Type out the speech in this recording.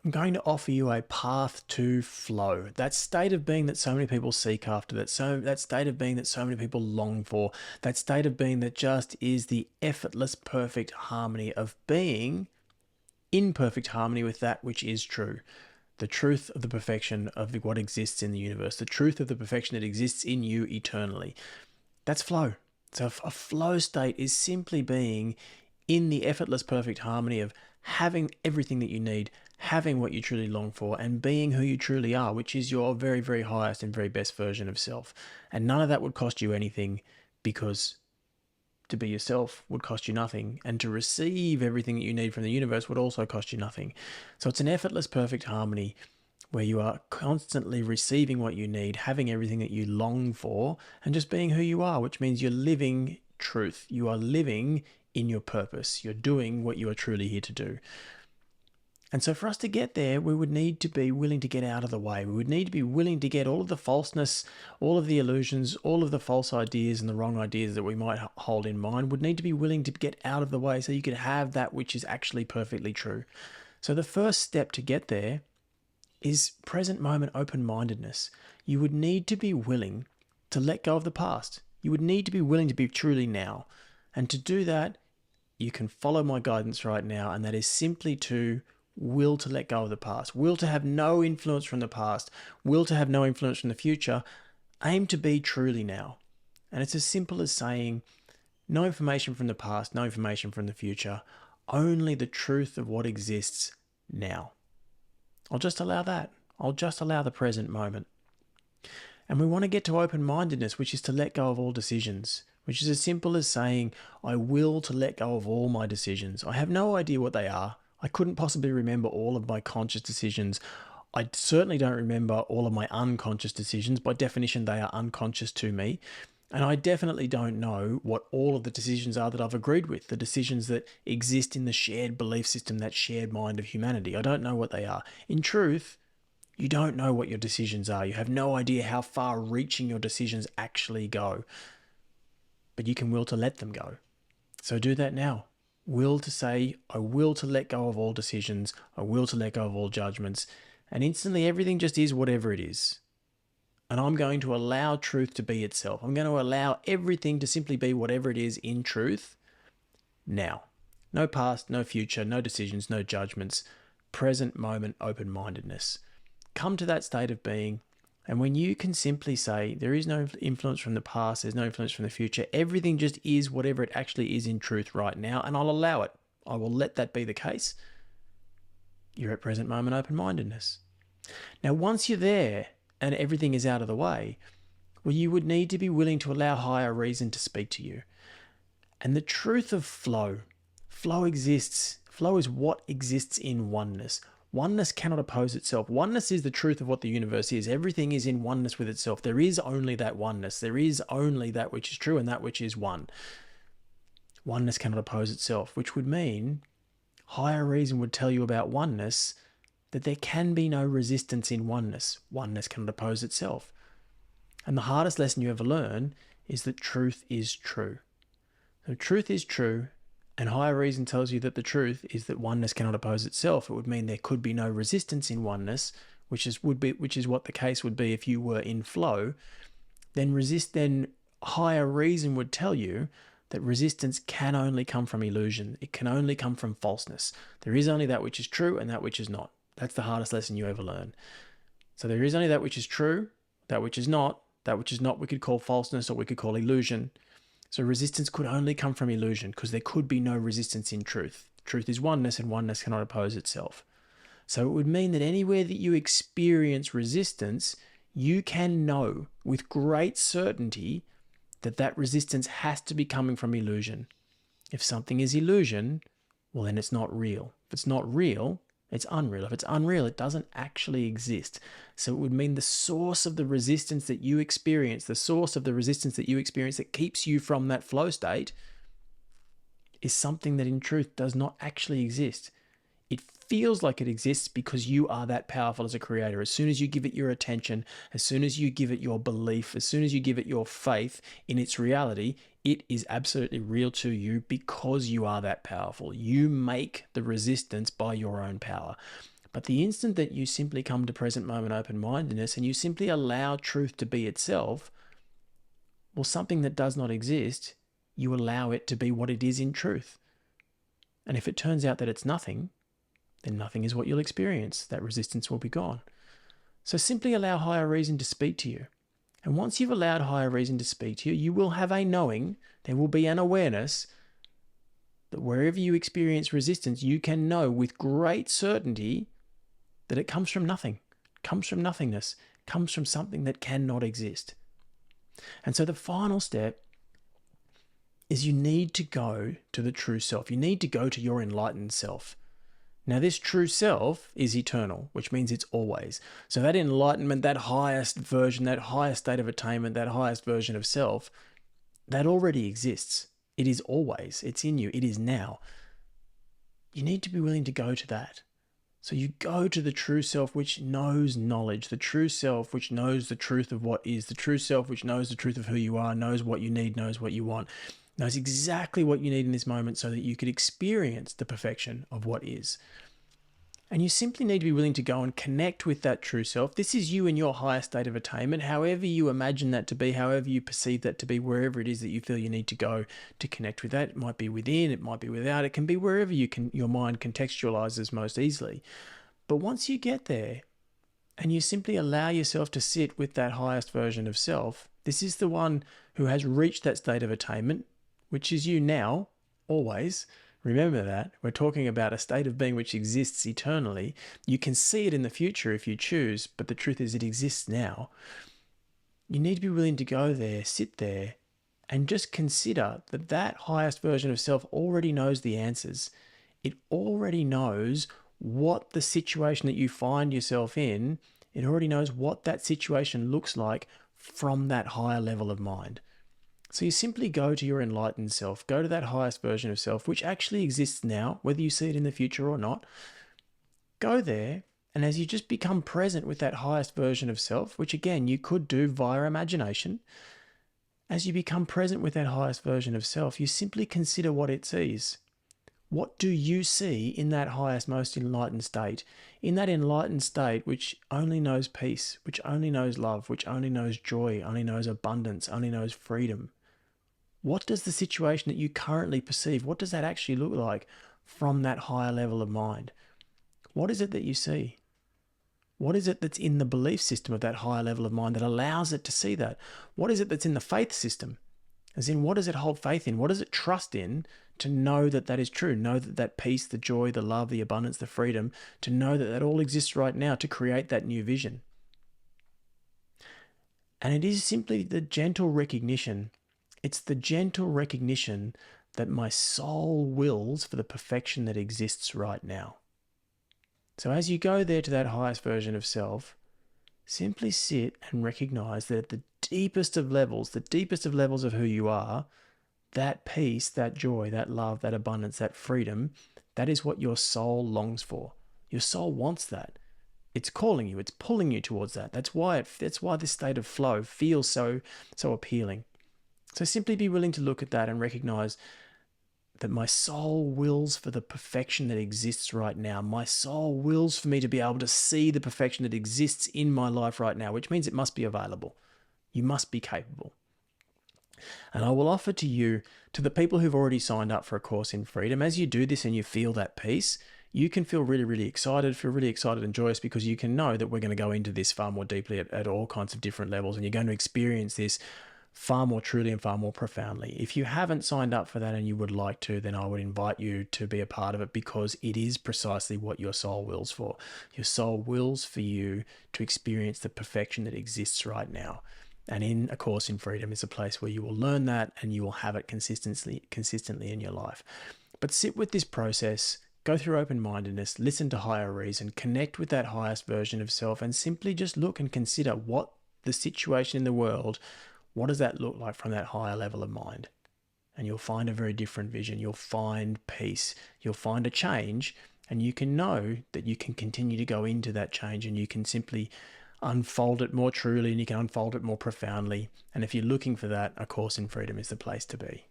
I'm going to offer you a path to flow. That state of being that so many people seek after, that state of being that so many people long for, that state of being that just is the effortless, perfect harmony of being in perfect harmony with that which is true. The truth of the perfection of what exists in the universe, the truth of the perfection that exists in you eternally. That's flow. So a flow state is simply being in the effortless, perfect harmony of having everything that you need, having what you truly long for, and being who you truly are, which is your very, very highest and very best version of self. And none of that would cost you anything, because to be yourself would cost you nothing, and to receive everything that you need from the universe would also cost you nothing. So it's an effortless, perfect harmony where you are constantly receiving what you need, having everything that you long for, and just being who you are, which means you're living truth. You are living in your purpose. You're doing what you are truly here to do. And so for us to get there, we would need to be willing to get out of the way. We would need to be willing to get all of the falseness, all of the illusions, all of the false ideas and the wrong ideas that we might hold in mind, would need to be willing to get out of the way so you could have that which is actually perfectly true. So the first step to get there is present moment open-mindedness. You would need to be willing to let go of the past. You would need to be willing to be truly now. And to do that, you can follow my guidance right now, and that is simply to will to let go of the past, will to have no influence from the past, will to have no influence from the future, aim to be truly now. And it's as simple as saying, no information from the past, no information from the future, only the truth of what exists now. I'll just allow that. I'll just allow the present moment. And we want to get to open-mindedness, which is to let go of all decisions, which is as simple as saying, I will to let go of all my decisions. I have no idea what they are. I couldn't possibly remember all of my conscious decisions. I certainly don't remember all of my unconscious decisions. By definition, they are unconscious to me. And I definitely don't know what all of the decisions are that I've agreed with, the decisions that exist in the shared belief system, that shared mind of humanity. I don't know what they are. In truth, you don't know what your decisions are. You have no idea how far reaching your decisions actually go. But you can will to let them go. So do that now. Will to say, I will to let go of all decisions. I will to let go of all judgments. And instantly everything just is whatever it is. And I'm going to allow truth to be itself. I'm going to allow everything to simply be whatever it is in truth now. No past, no future, no decisions, no judgments. Present moment open-mindedness. Come to that state of being. And when you can simply say, there is no influence from the past, there's no influence from the future, everything just is whatever it actually is in truth right now, and I'll allow it. I will let that be the case. You're at present moment open-mindedness. Now, once you're there and everything is out of the way, well, you would need to be willing to allow higher reason to speak to you. And the truth of flow exists. Flow is what exists in oneness. Oneness cannot oppose itself. Oneness is the truth of what the universe is. Everything is in oneness with itself. There is only that oneness. There is only that which is true and that which is one. Oneness cannot oppose itself, which would mean higher reason would tell you about oneness that there can be no resistance in oneness. Oneness cannot oppose itself. And the hardest lesson you ever learn is that truth is true. So truth is true. And higher reason tells you that the truth is that oneness cannot oppose itself. It would mean there could be no resistance in oneness, which is what the case would be if you were in flow. Then higher reason would tell you that resistance can only come from illusion. It can only come from falseness. There is only that which is true and that which is not. That's the hardest lesson you ever learn. So there is only that which is true, that which is not. That which is not we could call falseness, or we could call illusion. So resistance could only come from illusion, because there could be no resistance in truth. Truth is oneness, and oneness cannot oppose itself. So it would mean that anywhere that you experience resistance, you can know with great certainty that that resistance has to be coming from illusion. If something is illusion, well, then it's not real. If it's not real, it's unreal. If it's unreal, it doesn't actually exist. So it would mean the source of the resistance that you experience, that keeps you from that flow state, is something that in truth does not actually exist. It feels like it exists because you are that powerful as a creator. As soon as you give it your attention, as soon as you give it your belief, as soon as you give it your faith in its reality, it is absolutely real to you because you are that powerful. You make the resistance by your own power. But the instant that you simply come to present moment open-mindedness and you simply allow truth to be itself, well, something that does not exist, you allow it to be what it is in truth. And if it turns out that it's nothing, then nothing is what you'll experience. That resistance will be gone. So simply allow higher reason to speak to you. And once you've allowed higher reason to speak to you, you will have a knowing, there will be an awareness that wherever you experience resistance, you can know with great certainty that it comes from nothing, comes from nothingness, comes from something that cannot exist. And so the final step is you need to go to the true self. You need to go to your enlightened self. Now, this true self is eternal, which means it's always. So that enlightenment, that highest version, that highest state of attainment, that highest version of self, that already exists. It is always. It's in you. It is now. You need to be willing to go to that. So you go to the true self which knows knowledge, the true self which knows the truth of what is, the true self which knows the truth of who you are, knows what you need, knows what you want, knows exactly what you need in this moment so that you could experience the perfection of what is. And you simply need to be willing to go and connect with that true self. This is you in your highest state of attainment, however you imagine that to be, however you perceive that to be, wherever it is that you feel you need to go to connect with that. It might be within, it might be without, it can be wherever your mind contextualizes most easily. But once you get there and you simply allow yourself to sit with that highest version of self, this is the one who has reached that state of attainment, which is you now, always. Remember that. We're talking about a state of being which exists eternally. You can see it in the future if you choose, but the truth is it exists now. You need to be willing to go there, sit there, and just consider that that highest version of self already knows the answers. It already knows what the situation that you find yourself in, it already knows what that situation looks like from that higher level of mind. So you simply go to your enlightened self, go to that highest version of self, which actually exists now, whether you see it in the future or not. Go there, and as you just become present with that highest version of self, which again, you could do via imagination, as you become present with that highest version of self, you simply consider what it sees. What do you see in that highest, most enlightened state? In that enlightened state which only knows peace, which only knows love, which only knows joy, only knows abundance, only knows freedom. What does the situation that you currently perceive, what does that actually look like from that higher level of mind? What is it that you see? What is it that's in the belief system of that higher level of mind that allows it to see that? What is it that's in the faith system? As in, what does it hold faith in? What does it trust in to know that that is true? Know that that peace, the joy, the love, the abundance, the freedom, to know that that all exists right now to create that new vision. And it is simply the gentle recognition. It's the gentle recognition that my soul wills for the perfection that exists right now. So as you go there to that highest version of self, simply sit and recognize that at the deepest of levels of who you are, that peace, that joy, that love, that abundance, that freedom, that is what your soul longs for. Your soul wants that. It's calling you, it's pulling you towards that. That's why this state of flow feels so appealing. So simply be willing to look at that and recognize that my soul wills for the perfection that exists right now. My soul wills for me to be able to see the perfection that exists in my life right now, which means it must be available. You must be capable. And I will offer to you, to the people who've already signed up for A Course in Freedom, as you do this and you feel that peace, you can feel really excited and joyous, because you can know that we're going to go into this far more deeply at all kinds of different levels, and you're going to experience this far more truly and far more profoundly. If you haven't signed up for that and you would like to, then I would invite you to be a part of it, because it is precisely what your soul wills for. Your soul wills for you to experience the perfection that exists right now. And in A Course in Freedom is a place where you will learn that and you will have it consistently in your life. But sit with this process, go through open-mindedness, listen to higher reason, connect with that highest version of self, and simply just look and consider what the situation in the world, what does that look like from that higher level of mind? And you'll find a very different vision. You'll find peace. You'll find a change, and you can know that you can continue to go into that change, and you can simply unfold it more truly, and you can unfold it more profoundly. And if you're looking for that, A Course in Freedom is the place to be.